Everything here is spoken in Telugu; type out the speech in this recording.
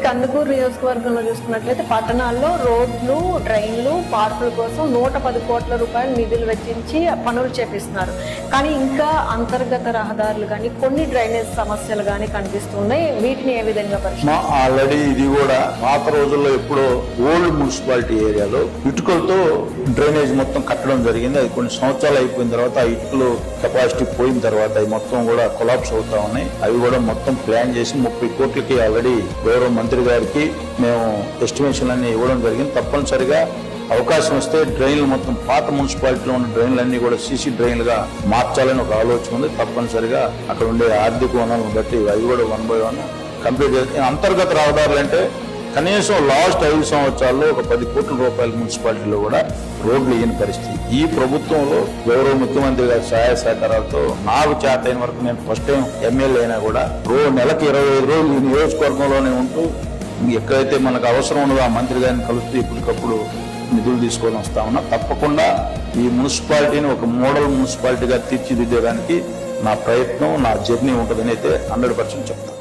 కందుకూరు నియోజకవర్గంలో చూసుకున్నట్లయితే పట్టణాల్లో రోడ్లు, డ్రైన్లు, పార్కుల కోసం 110 కోట్ల రూపాయలు నిధులు వెచ్చించి పనులు చేపిస్తున్నారు. కానీ ఇంకా అంతర్గత రహదారులు కానీ కొన్ని డ్రైనేజ్ సమస్యలు కానీ కనిపిస్తున్నాయి. వీటిని ఏ విధంగా పరిష్కరించాలి? ఆల్రెడీ ఇది కూడా పాత రోజుల్లో ఎప్పుడో ఓల్డ్ మున్సిపాలిటీ ఏరియాలో ఇటుకలతో డ్రైనేజ్ మొత్తం కట్టడం జరిగింది. అది కొన్ని సంవత్సరాలు అయిపోయిన తర్వాత ఆ ఇటుకలు కెపాసిటీ పోయిన తర్వాత అవి మొత్తం కూడా కొలాప్స్ అవుతా ఉన్నాయి. అవి కూడా మొత్తం ప్లాన్ చేసి 30 కోట్లకి ఆల్రెడీ గౌరవ మంత్రి గారికి మేము ఎస్టిమేషన్ అన్ని ఇవ్వడం జరిగింది. తప్పనిసరిగా అవకాశం వస్తే డ్రైన్లు మొత్తం పాత మున్సిపాలిటీలో ఉన్న డ్రైన్లన్నీ కూడా సీసీ డ్రైన్లుగా మార్చాలని ఒక ఆలోచన ఉంది. తప్పనిసరిగా అక్కడ ఉండే ఆర్థిక వనరులను బట్టి అవి కూడా 1 by 1 కంప్లీట్ చేసి అంతర్గత రహదారులు అంటే కనీసం లాస్ట్ 5 సంవత్సరాల్లో ఒక 10 కోట్ల రూపాయల మున్సిపాలిటీలో కూడా రోడ్లు ఇయ్యని పరిస్థితి. ఈ ప్రభుత్వంలో గౌరవ ముఖ్యమంత్రి గారి సహాయ సహకారాలతో నాకు చేతైన వరకు నేను ఫస్ట్ టైం ఎమ్మెల్యే అయినా కూడా నెలకి 25 రోజులు ఈ నియోజకవర్గంలోనే ఉంటూ ఎక్కడైతే మనకు అవసరం ఉండదో ఆ మంత్రి గారిని కలుస్తూ ఇప్పటికప్పుడు నిధులు తీసుకొని వస్తా ఉన్నా. తప్పకుండా ఈ మున్సిపాలిటీని ఒక మోడల్ మున్సిపాలిటీగా తీర్చిదిద్దేదానికి నా ప్రయత్నం, నా జర్నీ ఉంటుందని అయితే 100% చెప్తాను.